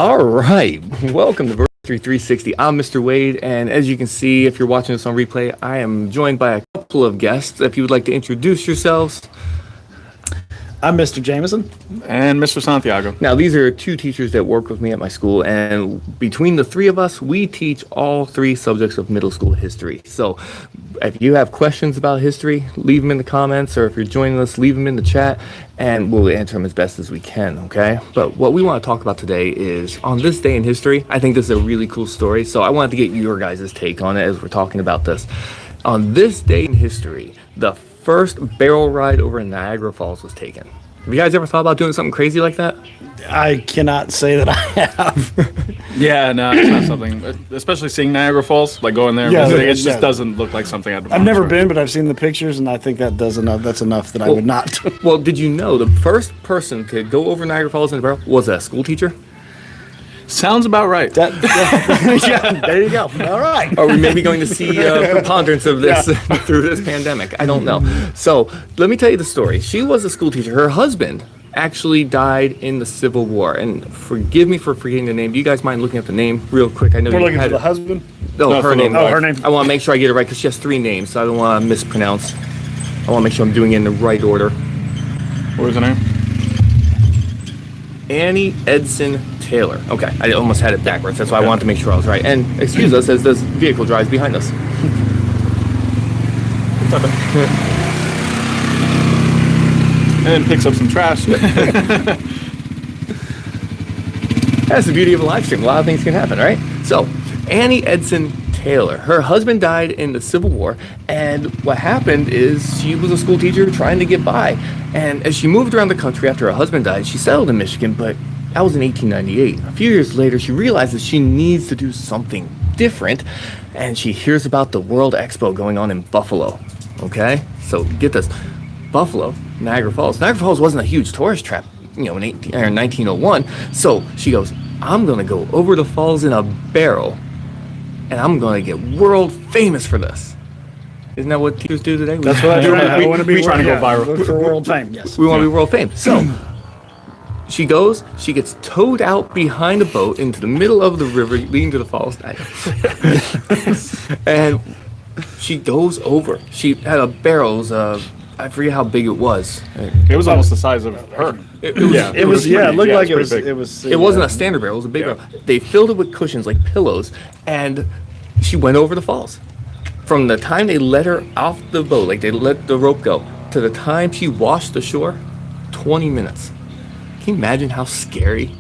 All right, welcome to Virtual 360. I'm Mr. Wade, and as you can see, if you're watching this on replay, I am joined by a couple of guests. If you would like to introduce yourselves. I'm Mr. Jameson. And Mr. Santiago. Now, these are two teachers that work with me at my school, and between the three of us, we teach all three subjects of middle school history. So if you have questions about history, leave them in the comments, or if you're joining us, leave them in the chat, and we'll answer them as best as we can, okay? But what we want to talk about today is, on this day in history, I think this is a really cool story, so I wanted to get your guys' take on it as we're talking about this. On this day in history, the first barrel ride over Niagara Falls was taken. Have you guys ever thought about doing something crazy like that? I cannot say that I have. Yeah, no, it's not something, especially seeing Niagara Falls, like going there and visiting, it just doesn't look like something I've never been, but I've seen the pictures, and I think that does enough. That's enough that I would not. Well, did you know the first person to go over Niagara Falls in a barrel was a school teacher? Sounds about right. Yeah, there you go. All right. Are we maybe going to see a preponderance of this through this pandemic? I don't know. So let me tell you the story. She was a school teacher. Her husband actually died in the Civil War. And forgive me for forgetting the name. Do you guys mind looking up the name real quick? I know We're you looking had for the husband? No, her name. Oh, her name. I want to make sure I get it right because she has three names, so I don't want to mispronounce. I want to make sure I'm doing it in the right order. What was her name? Annie Edson Taylor. Okay, I almost had it backwards. That's why I wanted to make sure I was right. And excuse us as this vehicle drives behind us. And then picks up some trash. That's the beauty of a live stream. A lot of things can happen, right? So, Annie Edson Taylor. Her husband died in the Civil War, and what happened is she was a school teacher trying to get by. And as she moved around the country after her husband died, she settled in Michigan, but that was in 1898. A few years later, she realizes she needs to do something different, and she hears about the World Expo going on in Buffalo. Okay? So, get this. Buffalo, Niagara Falls. Niagara Falls wasn't a huge tourist trap, in 1901. So, she goes, I'm going to go over the falls in a barrel, and I'm going to get world famous for this. Isn't that what teachers do today? That's what I do. I want to be trying to go viral. Look for world fame, yes. We want to be world famous. So she goes, she gets towed out behind a boat into the middle of the river leading to the falls. And she goes over. She had a barrel. I forget how big it was. It was almost the size of her. It Looked like it was. big. It was. It wasn't a standard barrel. It was a big barrel. They filled it with cushions like pillows, and she went over the falls. From the time they let her off the boat, like they let the rope go, to the time she washed the shore, 20 minutes. Can you imagine how scary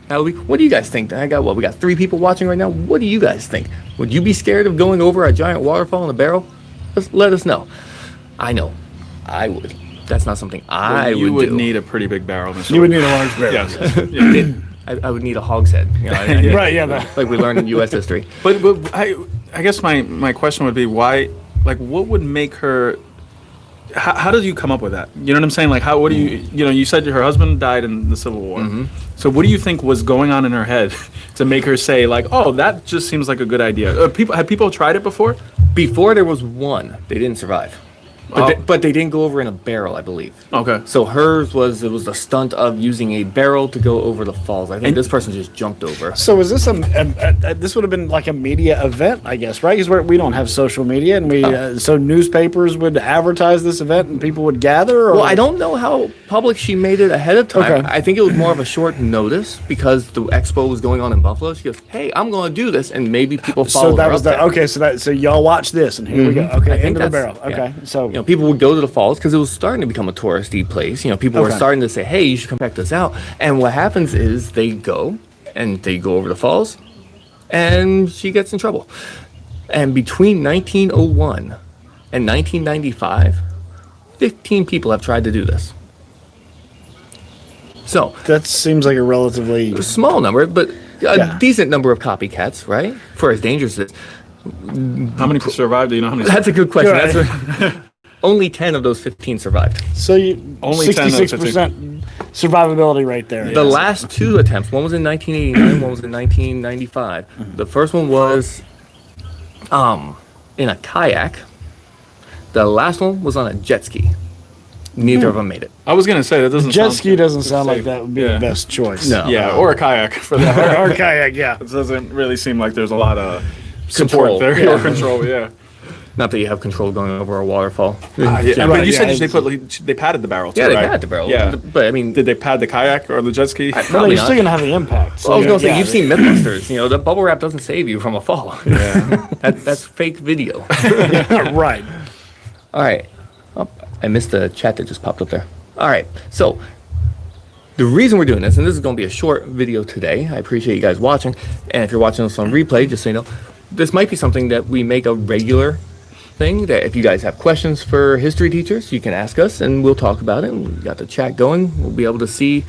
that would be? What do you guys think? We got 3 people watching right now. What do you guys think? Would you be scared of going over a giant waterfall in a barrel? Just let us know. I know. I would. That's not something I would do. You would need a pretty big barrel. You would need a large barrel. Yes. I would need a hogshead. Right, yeah. Like we learned in U.S. history. But I guess my question would be why, like, what would make her, how did you come up with that? You know what I'm saying? Like, what do you said her husband died in the Civil War. Mm-hmm. So what do you think was going on in her head to make her say, like, oh, that just seems like a good idea? Had people tried it before? Before there was one, they didn't survive. But they didn't go over in a barrel, I believe. Okay. So hers was the stunt of using a barrel to go over the falls. I think this person just jumped over. So was this this would have been like a media event, I guess, right? Because we don't have social media, and so newspapers would advertise this event, and people would gather. Or? Well, I don't know how public she made it ahead of time. Okay. I think it was more of a short notice because the expo was going on in Buffalo. She goes, "Hey, I'm going to do this," and maybe people followed. So that was okay. So y'all watch this, and here we go. Okay, into the barrel. Okay, so. People would go to the falls because it was starting to become a touristy place. People were starting to say, hey, you should come check this out. And what happens is they go over the falls, and she gets in trouble. And between 1901 and 1995, 15 people have tried to do this. So that seems like a relatively small number, but a decent number of copycats, right? For as dangerous as it is. How many survived? Do you know how many? That's a good question. Right. Only 10 of those 15 survived. So only 66% survivability right there. The last 2 attempts, one was in 1989, one was in 1995. Mm-hmm. The first one was in a kayak. The last one was on a jet ski. Neither of them made it. I was gonna say that doesn't. Jet sound ski doesn't sound like safe. that would be Yeah. the best choice. No. Yeah, or a kayak for that. Or kayak, yeah. It doesn't really seem like there's a lot of Control. support there. Yeah. Or control, yeah. Not that you have control going over a waterfall. Yeah, right, but you said yeah, they padded the barrel too, Yeah, they right? had the barrel. Yeah. But I mean, Did they pad the kayak or the jet ski? Well, Probably you're not. still gonna have the impact. So I was going to say, yeah, you've seen Mythbusters. You know, the bubble wrap doesn't save you from a fall. Yeah. That's fake video. right. All right. Oh, I missed the chat that just popped up there. All right. So the reason we're doing this, and this is going to be a short video today. I appreciate you guys watching. And if you're watching this on replay, just so you know, this might be something that we make a regular thing, that if you guys have questions for history teachers, you can ask us and we'll talk about it. And we got the chat going. We'll be able to see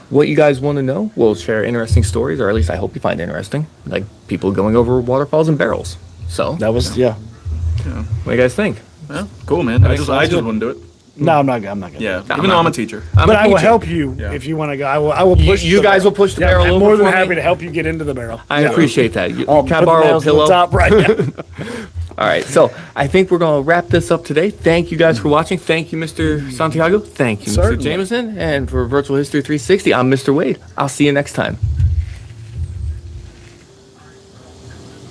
what you guys want to know. We'll share interesting stories, or at least I hope you find interesting, like people going over waterfalls and barrels. So That was what do you guys think? Yeah, cool, man. I just wouldn't do it. No, I'm not gonna. Yeah, I'm even though not- I'm a teacher. I'm But a I will teacher. help you Yeah. if you want to go. I will push. You the guys barrel. will push the Yeah, barrel I'm over more than for me? happy to help you get into the barrel. I appreciate that. Can I Put the borrow a nails to the pillow? top, right? Yeah. All right, so I think we're going to wrap this up today. Thank you guys for watching. Thank you, Mr. Santiago. Thank you, Mr. Certainly. Jameson. And for Virtual History 360, I'm Mr. Wade. I'll see you next time.